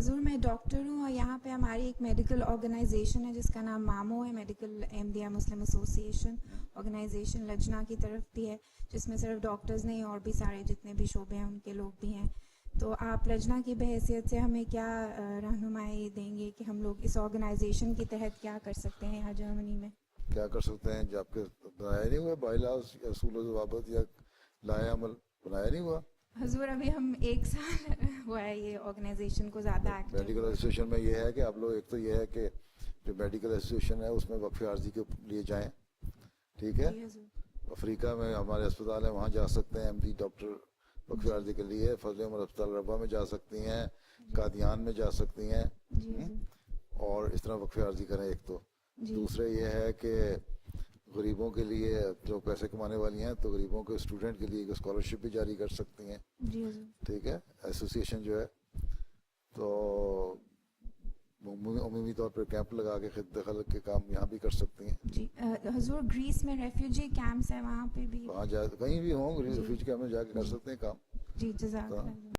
حضور میں ڈاکٹر ہوں اور یہاں پہ ہماری ایک میڈیکل آرگنائزیشن ہے جس کا نام مامو ہے، میڈیکل احمدیہ مسلم ایسوسیشن آرگنائزیشن لجنا کی طرف بھی ہے، جس میں صرف ڈاکٹرز نہیں اور بھی سارے جتنے بھی شعبے ہیں ان کے لوگ بھی ہیں. تو آپ لجنا کی بحیثیت سے ہمیں کیا رہنمائی دیں گے کہ ہم لوگ اس آرگنائزیشن کے تحت کیا کر سکتے ہیں یہاں جرمنی میں؟ کیا کر سکتے ہیں؟ جو آپ کے بنایا نہیں ہوا بائی لاز یا اصول و ضوابط یا لائحہ عمل بنایا نہیں ہوا؟ حضور ابھی ہم 1 سال ہوا ہے یہ آرگنائزیشن کو زیادہ ایکٹیو. میڈیکل ایسوسیشن میں یہ ہے کہ آپ لوگ، ایک تو یہ ہے کہ جو میڈیکل ایسوسیشن ہے اس میں وقف عارضی کے لیے جائیں، ٹھیک ہے. جی حضور. افریقہ میں ہمارے اسپتال ہیں، وہاں جا سکتے ہیں ایم ڈی ڈاکٹر وقف عارضی کے لیے. فضل عمر اسپتال ربا میں جا سکتی ہیں، قادیان میں جا سکتی ہیں، جی حضور. اور اس طرح وقف عارضی کریں. ایک تو جی. دوسرے یہ ہے کہ غریبوں کے لیے جو پیسے کمانے والی ہیں تو غریبوں کے اسٹوڈنٹ کے لیے اسکالرشپ بھی جاری کر سکتی ہیں. جی حضور. ٹھیک ہے. ایسوسیشن جو ہے تو عمومی طور پر کیمپ لگا کے خدمت خلق کے کام یہاں بھی کر سکتی ہیں. جی حضور گریس میں ریفیوجی کیمپس ہیں وہاں پہ بھی؟ وہاں جا کہیں بھی ہوں ریفیوجی کیمپ میں جا کے کر سکتے ہیں کام. جی جزاک اللہ.